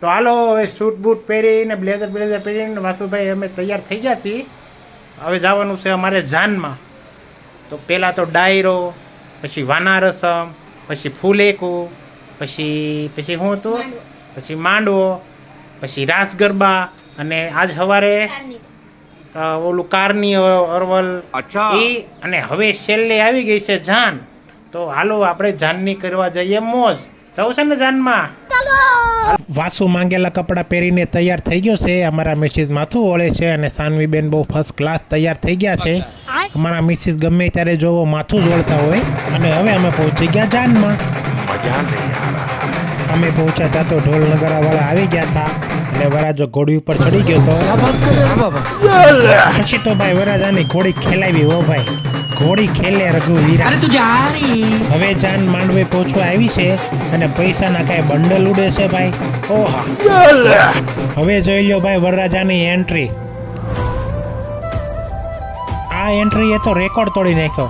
તો હાલો હવે suit boot પહેરીને બ્લેઝર પહેરીને વાસુભાઈ અમે તૈયાર થઈ ગયા છીએ. હવે જવાનું છે અમારે જાનમાં. તો પહેલાં તો ડાયરો, પછી વાના રસમ, પછી ફૂલેકું, પછી શું હતું, પછી માંડવો, પછી રાસ ગરબા, અને આજ સવારે ઓલું કારની અરવલ એ, અને હવે છેલ્લે આવી ગઈ છે જાન. તો હાલો આપણે જાનની કરવા જઈએ મોજ. જવું છે ને જાનમાં? વાસુ માંગેલા કપડાં પહેરીને તૈયાર થઈ ગયો છે. અમારા મિસિસ માથું ઓળે છે અને સાનવીબેન બહુ ફર્સ્ટ ક્લાસ તૈયાર થઈ ગયા છે. અમારા મિસિસ ગમે ત્યારે જોવો માથું જ ઓળતા હોય. અને હવે અમે પહોંચી ગયા જાનમાં. અમે પહોંચ્યા હતા તો ઢોલ નગારા વાળા આવી ગયા હતા અને વરાજો ઘોડી ઉપર ચડી ગયો તો પછી તો ભાઈ વરાજાની ઘોડી ખેલાવી. હો ભાઈ, ઘોડી ખેલે રઘુવીરા. હવે જાન માંડવે પહોંચવા આવી છે અને પૈસાના કાંઈ બંડલ ઉડે છે ભાઈ. ઓહા, હવે જોઈ લો ભાઈ વરરાજાની એન્ટ્રી. આ એન્ટ્રી એ તો રેકોર્ડ તોડી નાખ્યો,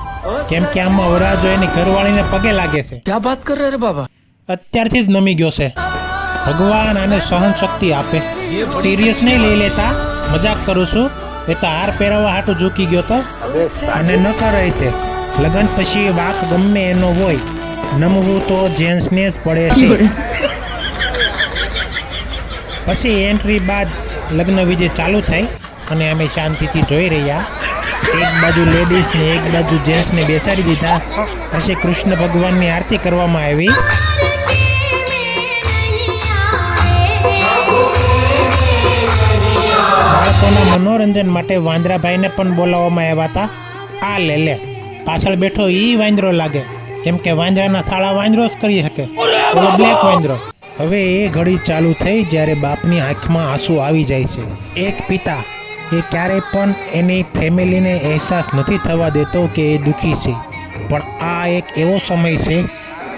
કેમ કે આમાં વરરાજો એની ઘરવાળીને પગે લાગે છે. ક્યાં વાત કર રહે બાબા? અત્યારથી જ નમી ગયો છે. ભગવાન આને સહન શક્તિ આપે. સિરિયસ નહીં લઈ લેતા, મજાક કરું છું. એ તો હાર પહેરવા હાટું ઝૂકી ગયો તો, અને ન કરે તે લગન પછી વાક ગમે એનો હોય, નમવું તો જેન્ટ્સને જ પડે છે. પછી એન્ટ્રી બાદ લગ્ન વિજય ચાલુ થઈ અને અમે શાંતિથી જોઈ રહ્યા. એક બાજુ લેડીઝ ને એક બાજુ જેન્ટ્સને બેસાડી દીધા. પછી કૃષ્ણ ભગવાનની આરતી કરવામાં આવી. બાળકોના મનોરંજન માટે વાંદરાભાઈને પણ બોલાવવામાં આવ્યા હતા. આ લે પાછળ બેઠો ઈ વાંદરો લાગે, કેમ કે વાંદરાના શાળા વાંદરો જ કરી શકે, ઓલો બ્લેક વાંદરો. હવે એ ઘડી ચાલુ થઈ જ્યારે બાપની આંખમાં આંસુ આવી જાય છે. એક પિતા એ ક્યારેય પણ એની ફેમિલીને અહેસાસ નથી થવા દેતો કે એ દુઃખી છે, પણ આ એક એવો સમય છે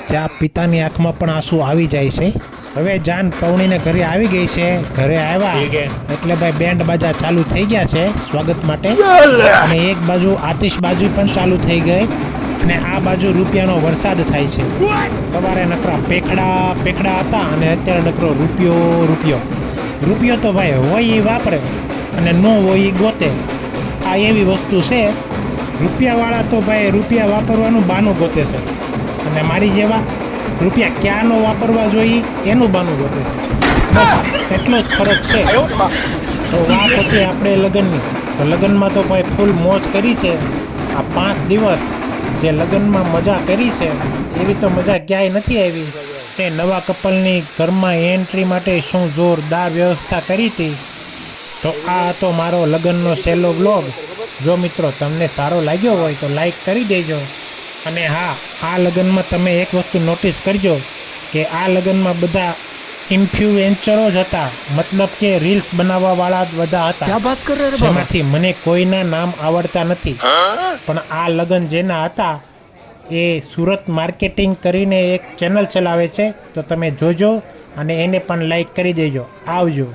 જ્યાં પિતાની આંખમાં પણ આંસુ આવી જાય છે. હવે જાન પૌણીને ઘરે આવી ગઈ છે. ઘરે આવ્યા એટલે ભાઈ બેન્ડ બાજા ચાલુ થઈ ગયા છે સ્વાગત માટે, અને એક બાજુ આતિશબાજી પણ ચાલુ થઈ ગઈ, અને આ બાજુ રૂપિયાનો વરસાદ થાય છે. સવારે નકરા પેખડા હતા અને અત્યારે નકરો રૂપિયો તો ભાઈ હોય એ વાપરે અને ન હોય એ ગોતે. આ એવી વસ્તુ છે, રૂપિયાવાળા તો ભાઈ રૂપિયા વાપરવાનું બાનું ગોતે છે, અને મારી જેવા રૂપિયા ક્યાં નો વાપરવા જોઈએ એનું બાનું ગોતે છે. એટલો જ ફરક છે. તો વાત હતી આપણે લગ્નની. તો લગ્નમાં તો ભાઈ ફૂલ મોજ કરી છે. આ 5 દિવસ જે લગ્નમાં મજા કરી છે એવી તો મજા ક્યાંય નથી આવી. તે નવા કપલની ઘરમાં એન્ટ્રી માટે શું જોરદાર વ્યવસ્થા કરી હતી. તો આ હતો મારો લગ્નનો છેલ્લો બ્લોગ. જો મિત્રો તમને સારો લાગ્યો હોય તો લાઈક કરી દેજો. અને હા, આ લગ્નમાં તમે એક વસ્તુ નોટિસ કરજો કે આ લગ્નમાં બધા ઇન્ફ્લુએન્સરો જ હતા, મતલબ કે રીલ્સ બનાવવાવાળા જ બધા હતા, જેમાંથી મને કોઈના નામ આવડતા નથી. પણ આ લગ્ન જેના હતા એ સુરત માર્કેટિંગ કરીને એક ચેનલ ચલાવે છે, તો તમે જોજો અને એને પણ લાઈક કરી દેજો. આવજો.